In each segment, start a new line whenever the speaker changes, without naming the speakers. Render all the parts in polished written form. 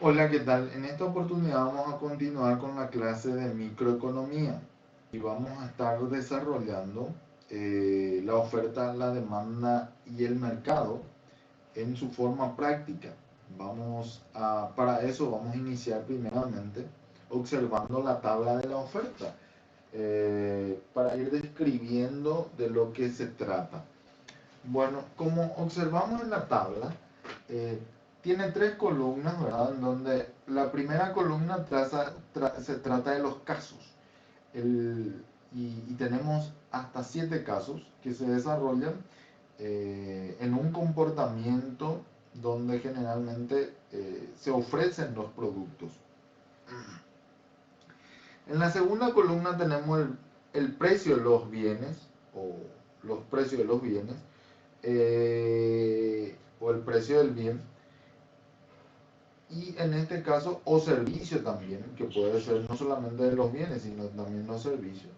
Hola, ¿qué tal? En esta oportunidad vamos a continuar con la clase de microeconomía y vamos a estar desarrollando la oferta, la demanda y el mercado en su forma práctica. Para eso vamos a iniciar primeramente observando la tabla de la oferta para ir describiendo de lo que se trata. Bueno, como observamos en la tabla, eh, tiene tres columnas, ¿verdad? En donde la primera columna se trata de los casos. Y tenemos hasta 7 casos que se desarrollan en un comportamiento donde generalmente se ofrecen los productos. En la segunda columna tenemos el precio de los bienes o los precios de los bienes o el precio del bien, y en este caso o servicio también, que puede ser no solamente de los bienes sino también los servicios.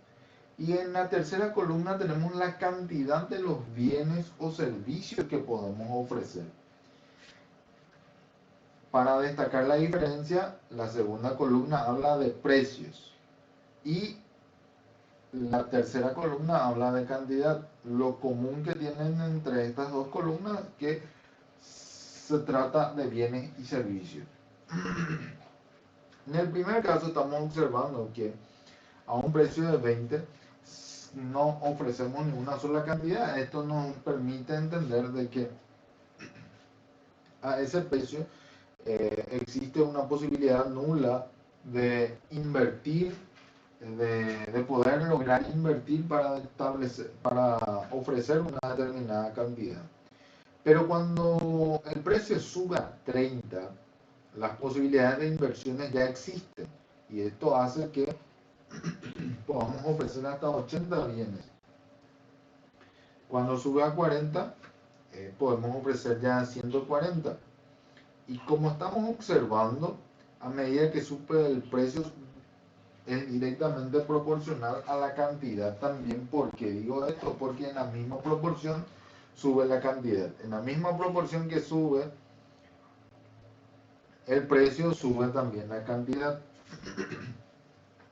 Y en la tercera columna tenemos la cantidad de los bienes o servicios que podemos ofrecer. Para destacar la diferencia, la segunda columna habla de precios y la tercera columna habla de cantidad. Lo común que tienen entre estas dos columnas es que se trata de bienes y servicios. En el primer caso estamos observando que a un precio de 20 no ofrecemos ninguna sola cantidad. Esto nos permite entender de que a ese precio existe una posibilidad nula de invertir, de poder lograr invertir para ofrecer una determinada cantidad. Pero cuando el precio sube a 30, las posibilidades de inversiones ya existen y esto hace que podamos ofrecer hasta 80 bienes. Cuando sube a 40, podemos ofrecer ya 140. Y como estamos observando, a medida que sube el precio es directamente proporcional a la cantidad también. ¿Por qué digo esto? Porque en la misma proporción sube la cantidad. En la misma proporción que sube el precio, sube también la cantidad.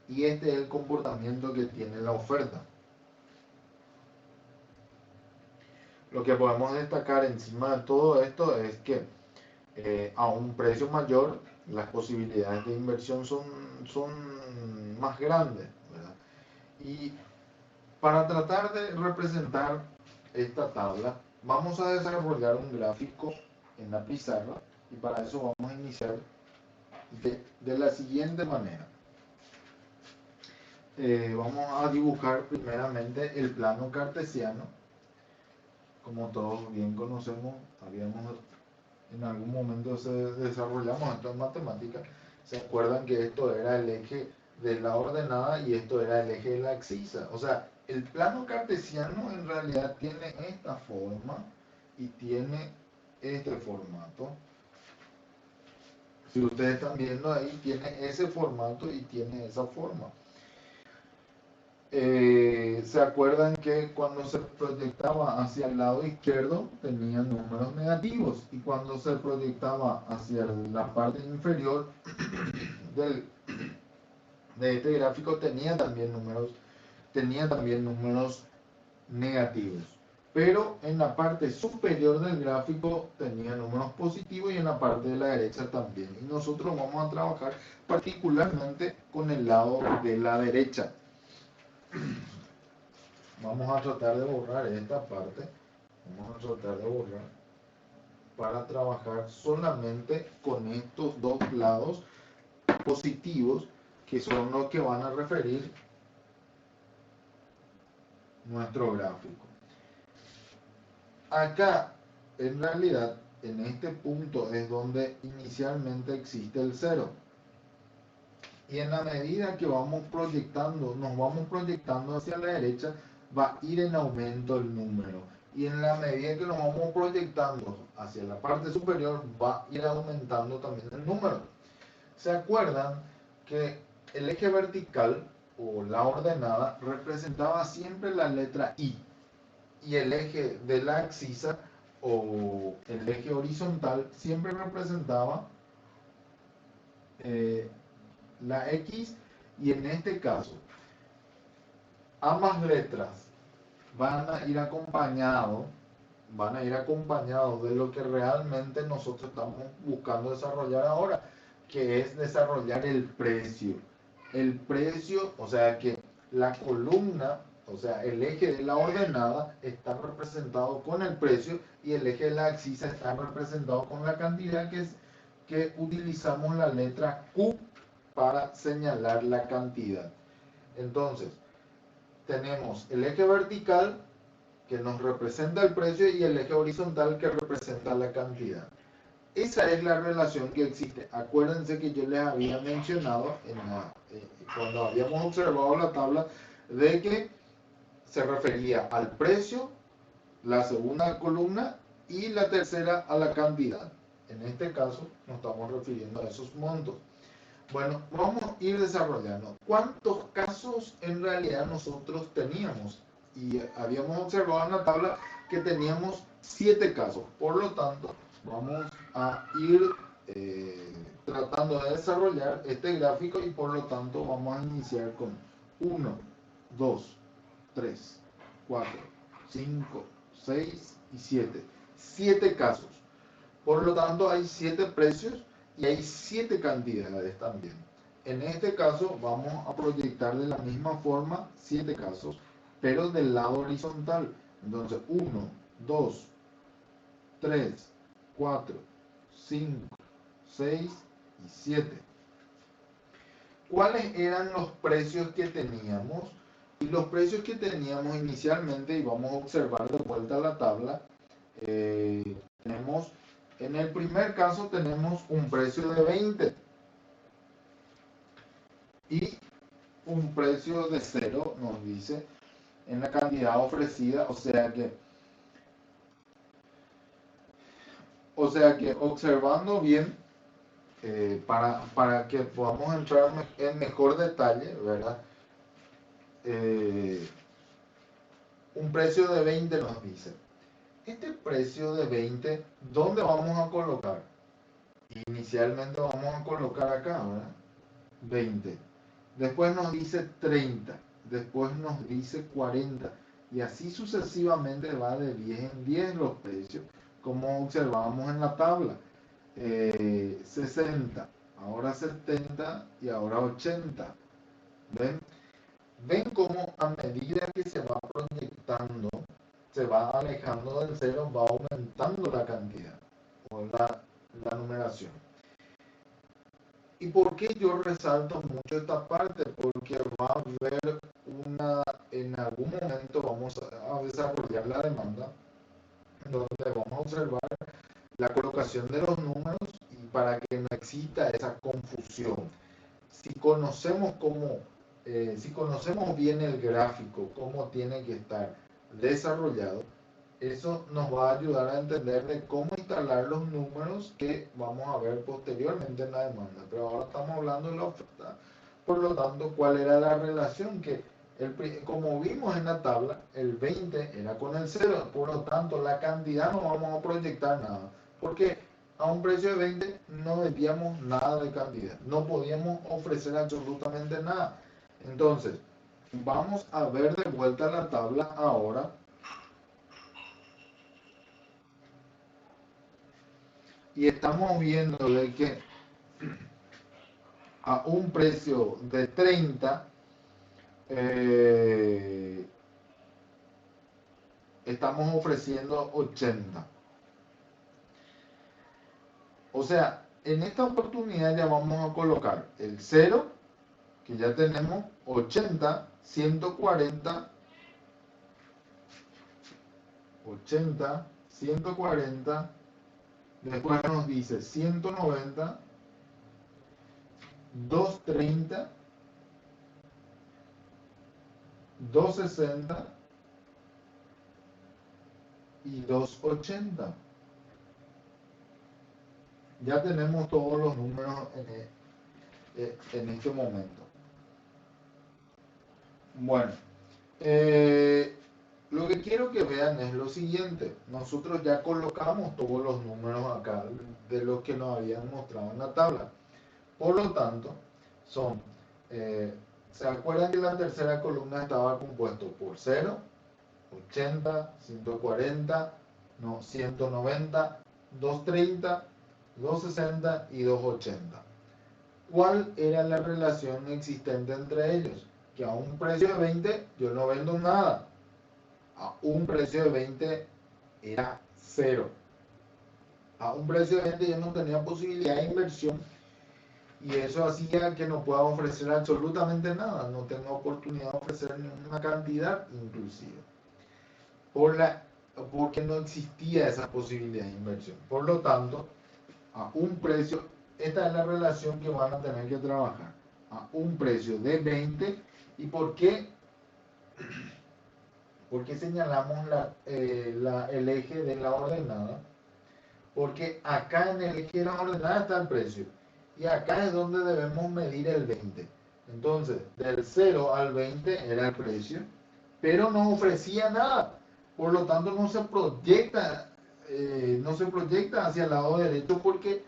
Y este es el comportamiento que tiene la oferta. Lo que podemos destacar encima de todo esto es que a un precio mayor las posibilidades de inversión son más grandes, ¿verdad? Y para tratar de representar esta tabla, vamos a desarrollar un gráfico en la pizarra y para eso vamos a iniciar de la siguiente manera. Vamos a dibujar primeramente el plano cartesiano. Como todos bien conocemos, en algún momento desarrollamos esto en matemática. Se acuerdan que esto era el eje de la ordenada y esto era el eje de la axisa. O sea, el plano cartesiano en realidad tiene esta forma y tiene este formato. Si ustedes están viendo ahí, tiene ese formato y tiene esa forma. ¿Se acuerdan que cuando se proyectaba hacia el lado izquierdo tenía números negativos y cuando se proyectaba hacia la parte inferior de este gráfico tenía también números negativos? Pero en la parte superior del gráfico tenía números positivos y en la parte de la derecha también. Y nosotros vamos a trabajar particularmente con el lado de la derecha. Vamos a tratar de borrar esta parte. Vamos a tratar de borrar para trabajar solamente con estos dos lados positivos que son los que van a referir nuestro gráfico. Acá, en realidad, en este punto es donde inicialmente existe el 0. Y en la medida que nos vamos proyectando hacia la derecha, va a ir en aumento el número. Y en la medida que nos vamos proyectando hacia la parte superior, va a ir aumentando también el número. ¿Se acuerdan que el eje vertical o la ordenada representaba siempre la letra I? Y el eje de la axisa o el eje horizontal siempre representaba eh, la X, y en este caso ambas letras van a ir acompañados de lo que realmente nosotros estamos buscando desarrollar ahora, que es desarrollar el precio. El precio, o sea que la columna, o sea el eje de la ordenada está representado con el precio y el eje de la abscisa está representado con la cantidad, que utilizamos la letra Q para señalar la cantidad. Entonces, tenemos el eje vertical que nos representa el precio y el eje horizontal que representa la cantidad. Esa es la relación que existe. Acuérdense que yo les había mencionado cuando habíamos observado la tabla de que se refería al precio, la segunda columna, y la tercera a la cantidad. En este caso nos estamos refiriendo a esos montos. Bueno, vamos a ir desarrollando. ¿Cuántos casos en realidad nosotros teníamos? Y habíamos observado en la tabla que teníamos 7 casos. Por lo tanto, vamos a ir tratando de desarrollar este gráfico y por lo tanto vamos a iniciar con 1, 2, 3, 4, 5, 6 y 7. 7 casos. Por lo tanto, hay 7 precios y hay 7 cantidades también. En este caso vamos a proyectar de la misma forma 7 casos, pero del lado horizontal. Entonces 1, 2, 3, 4, 5, 6 y 7. ¿Cuáles eran los precios que teníamos? Y los precios que teníamos inicialmente, y vamos a observar de vuelta la tabla, tenemos, en el primer caso tenemos un precio de 20 y un precio de 0, nos dice, en la cantidad ofrecida, o sea que observando bien, para que podamos entrar en mejor detalle, ¿verdad? Un precio de 20 nos dice. Este precio de 20, ¿dónde vamos a colocar? Inicialmente vamos a colocar acá, ¿verdad? 20. Después nos dice 30. Después nos dice 40. Y así sucesivamente va de 10 en 10 los precios, como observamos en la tabla. 60, ahora 70 y ahora 80. ¿Ven? Ven cómo a medida que se va proyectando, se va alejando del cero, va aumentando la cantidad o la numeración. ¿Y por qué yo resalto mucho esta parte? Porque va a haber en algún momento vamos a desarrollar la demanda, donde vamos a observar la colocación de los números y para que no exista esa confusión. Si conocemos bien el gráfico, cómo tiene que estar desarrollado, eso nos va a ayudar a entender de cómo instalar los números que vamos a ver posteriormente en la demanda. Pero ahora estamos hablando de la oferta. Por lo tanto, ¿cuál era la relación? Como vimos en la tabla, el 20 era con el 0. Por lo tanto, la cantidad no vamos a proyectar nada. Porque a un precio de 20 no debíamos nada de cantidad. No podíamos ofrecer absolutamente nada. Entonces, vamos a ver de vuelta la tabla ahora. Y estamos viendo de que a un precio de 30 estamos ofreciendo 80. O sea, en esta oportunidad ya vamos a colocar el 0, que ya tenemos 80, 140, 80, 140, después nos dice 190, 230, 260 y 280. Ya tenemos todos los números en este momento. Bueno, lo que quiero que vean es lo siguiente. Nosotros ya colocamos todos los números acá de los que nos habían mostrado en la tabla. Por lo tanto, son, ¿se acuerdan que la tercera columna estaba compuesto por 0, 80, 140, no, 190, 230, 260 y 280? ¿Cuál era la relación existente entre ellos? Que a un precio de 20 yo no vendo nada. A un precio de 20 era 0. A un precio de 20 yo no tenía posibilidad de inversión y eso hacía que no pueda ofrecer absolutamente nada. No tengo oportunidad de ofrecer ninguna cantidad inclusive. Porque no existía esa posibilidad de inversión. Por lo tanto, a un precio, esta es la relación que van a tener que trabajar. A un precio de 20. ¿Y por qué? Porque señalamos el eje de la ordenada. Porque acá en el eje de la ordenada está el precio. Y acá es donde debemos medir el 20. Entonces, del 0 al 20 era el precio, pero no ofrecía nada. Por lo tanto, no se proyecta hacia el lado derecho porque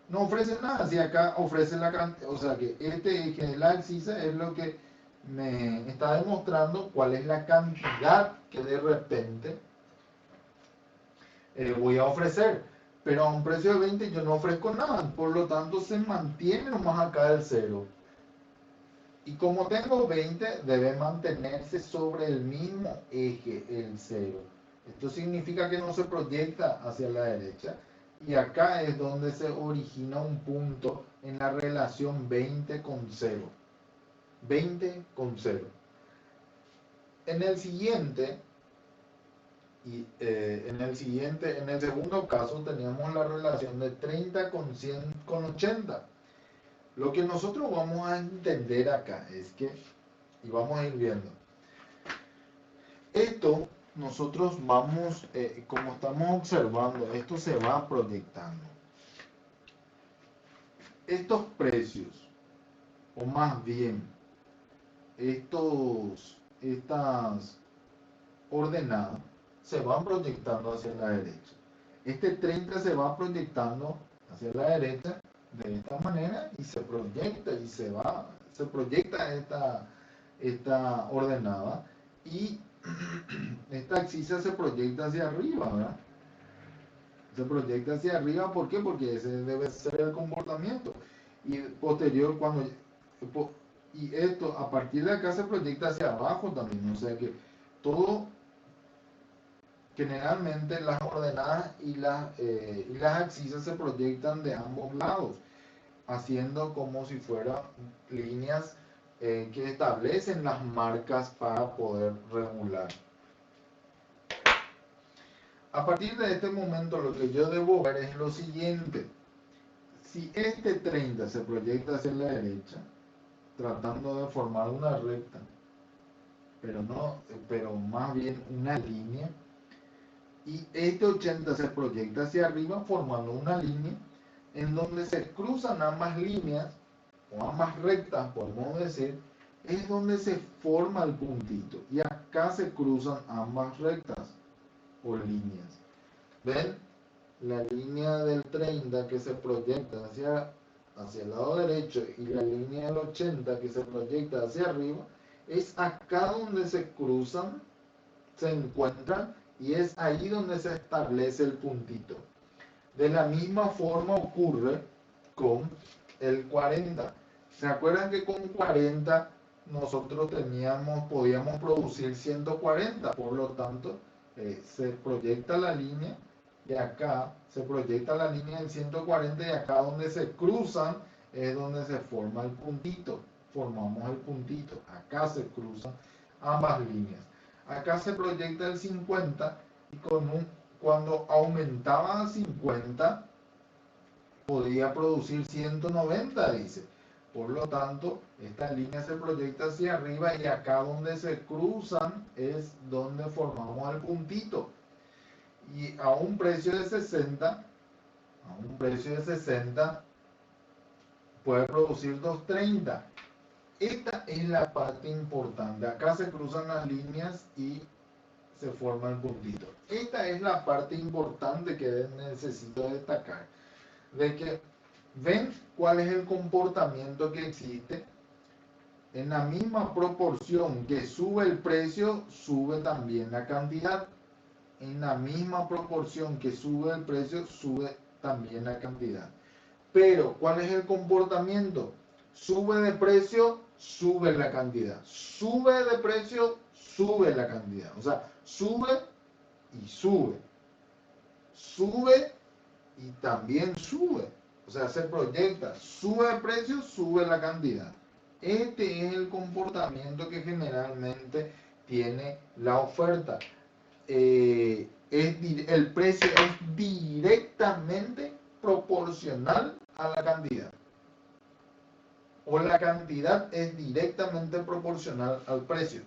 no ofrece nada. Si acá ofrece la cantidad, o sea que este eje de la abscisa es lo que me está demostrando cuál es la cantidad que de repente voy a ofrecer. Pero a un precio de 20 yo no ofrezco nada, por lo tanto se mantiene nomás acá el 0. Y como tengo 20, debe mantenerse sobre el mismo eje, el 0. Esto significa que no se proyecta hacia la derecha. Y acá es donde se origina un punto en la relación 20 con 0. 20 con 0. En el siguiente, en el segundo caso teníamos la relación de 30 con 100 con 80. Lo que nosotros vamos a entender acá es que, y vamos a ir viendo, esto nosotros vamos, como estamos observando, esto se va proyectando. Estos precios, o más bien, estas ordenadas, se van proyectando hacia la derecha. Este 30 se va proyectando hacia la derecha de esta manera y se proyecta y se proyecta esta ordenada y esta abscisa se proyecta hacia arriba, ¿verdad? Se proyecta hacia arriba, ¿por qué? Porque ese debe ser el comportamiento. Y posterior, y esto a partir de acá se proyecta hacia abajo también, o sea que todo, generalmente las ordenadas y las abscisas se proyectan de ambos lados, haciendo como si fueran líneas que establecen las marcas para poder regular. A partir de este momento lo que yo debo ver es lo siguiente. Si este 30 se proyecta hacia la derecha, tratando de formar una recta, pero más bien una línea, y este 80 se proyecta hacia arriba formando una línea en donde se cruzan ambas líneas o ambas rectas, podemos decir, es donde se forma el puntito y acá se cruzan ambas rectas o líneas. ¿Ven? La línea del 30 que se proyecta hacia el lado derecho y la línea del 80 que se proyecta hacia arriba, es acá donde se cruzan, se encuentran, y es ahí donde se establece el puntito. De la misma forma ocurre con el 40. ¿Se acuerdan que con 40 nosotros podíamos producir 140? Por lo tanto, se proyecta la línea y acá se proyecta la línea del 140 y acá donde se cruzan es donde se forma el puntito. Formamos el puntito. Acá se cruzan ambas líneas. Acá se proyecta el 50 y cuando aumentaba a 50 podía producir 190, dice. Por lo tanto, esta línea se proyecta hacia arriba y acá donde se cruzan es donde formamos el puntito. Y a un precio de 60, puede producir 230. Esta es la parte importante. Acá se cruzan las líneas y se forma el puntito. Esta es la parte importante que necesito destacar. De que ¿Ven cuál es el comportamiento que existe? En la misma proporción que sube el precio, sube también la cantidad. En la misma proporción que sube el precio, sube también la cantidad. Pero, ¿cuál es el comportamiento? Sube de precio, sube la cantidad. Sube de precio, sube la cantidad. O sea, sube y sube. Sube y también sube. O sea, se proyecta. Sube de precio, sube la cantidad. Este es el comportamiento que generalmente tiene la oferta. El precio es directamente proporcional a la cantidad. O la cantidad es directamente proporcional al precio.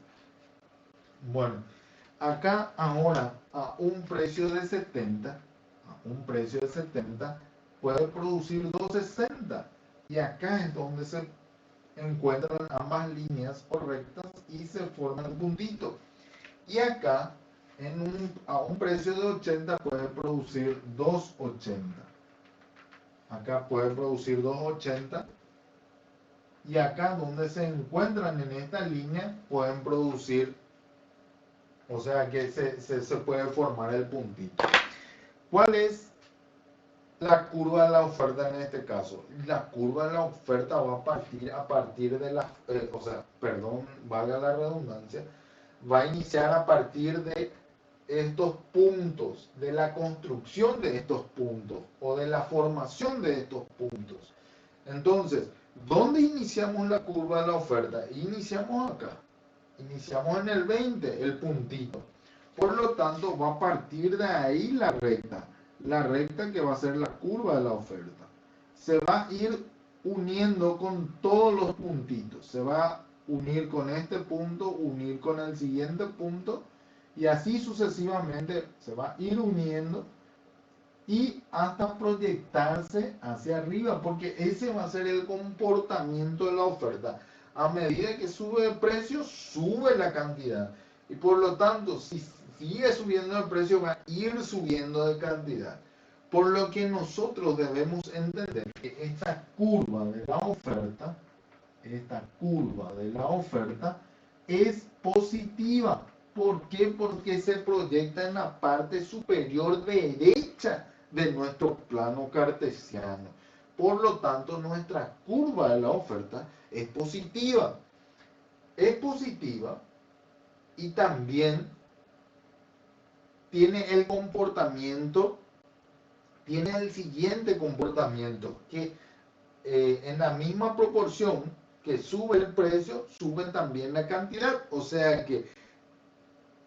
Bueno, acá ahora a un precio de 70, puede producir 260. Y acá es donde se encuentran ambas líneas correctas y se forma el puntito. Y acá a un precio de 80 puede producir 280. Acá puede producir 280. Y acá donde se encuentran en esta línea pueden producir, o sea que se puede formar el puntito. ¿Cuál es la curva de la oferta en este caso? La curva de la oferta va a partir de la, valga la redundancia, va a iniciar a partir de estos puntos, de la construcción de estos puntos o de la formación de estos puntos. Entonces, ¿dónde iniciamos la curva de la oferta? Iniciamos acá. Iniciamos en el 20, el puntito. Por lo tanto, va a partir de ahí la recta que va a ser la curva de la oferta. Se va a ir uniendo con todos los puntitos. Se va a unir con este punto, unir con el siguiente punto, y así sucesivamente se va a ir uniendo y hasta proyectarse hacia arriba, porque ese va a ser el comportamiento de la oferta. A medida que sube el precio, sube la cantidad, y por lo tanto, si sigue subiendo el precio, va a ir subiendo de cantidad. Por lo que nosotros debemos entender que esta curva de la oferta es positiva. ¿Por qué? Porque se proyecta en la parte superior derecha de nuestro plano cartesiano. Por lo tanto, nuestra curva de la oferta es positiva. Es positiva y también tiene el siguiente comportamiento, que en la misma proporción que sube el precio, sube también la cantidad. O sea que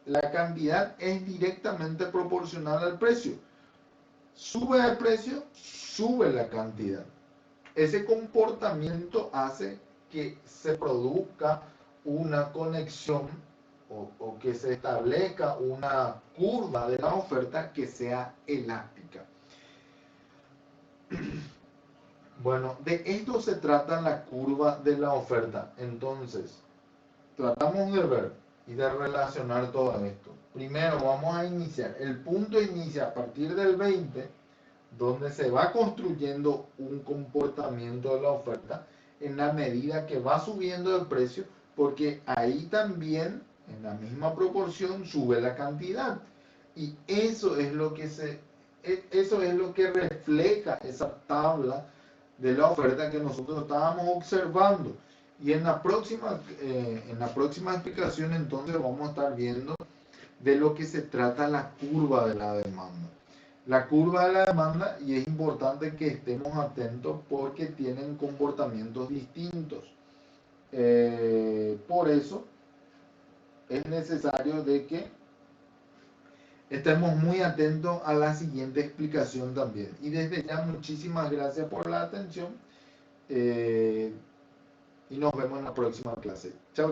la cantidad es directamente proporcional al precio. Sube el precio, sube la cantidad. Ese comportamiento hace que se produzca una conexión o que se establezca una curva de la oferta que sea elástica. Bueno, de esto se trata la curva de la oferta. Entonces, tratamos de ver y de relacionar todo esto. Primero vamos a iniciar. El punto inicia a partir del 20, donde se va construyendo un comportamiento de la oferta en la medida que va subiendo el precio, porque ahí también, en la misma proporción, sube la cantidad. Y eso es lo que refleja esa tabla de la oferta que nosotros estábamos observando. Y en la próxima explicación entonces vamos a estar viendo de lo que se trata la curva de la demanda. La curva de la demanda, y es importante que estemos atentos porque tienen comportamientos distintos. Por eso es necesario de que estemos muy atentos a la siguiente explicación también. Y desde ya muchísimas gracias por la atención y nos vemos en la próxima clase. Chao.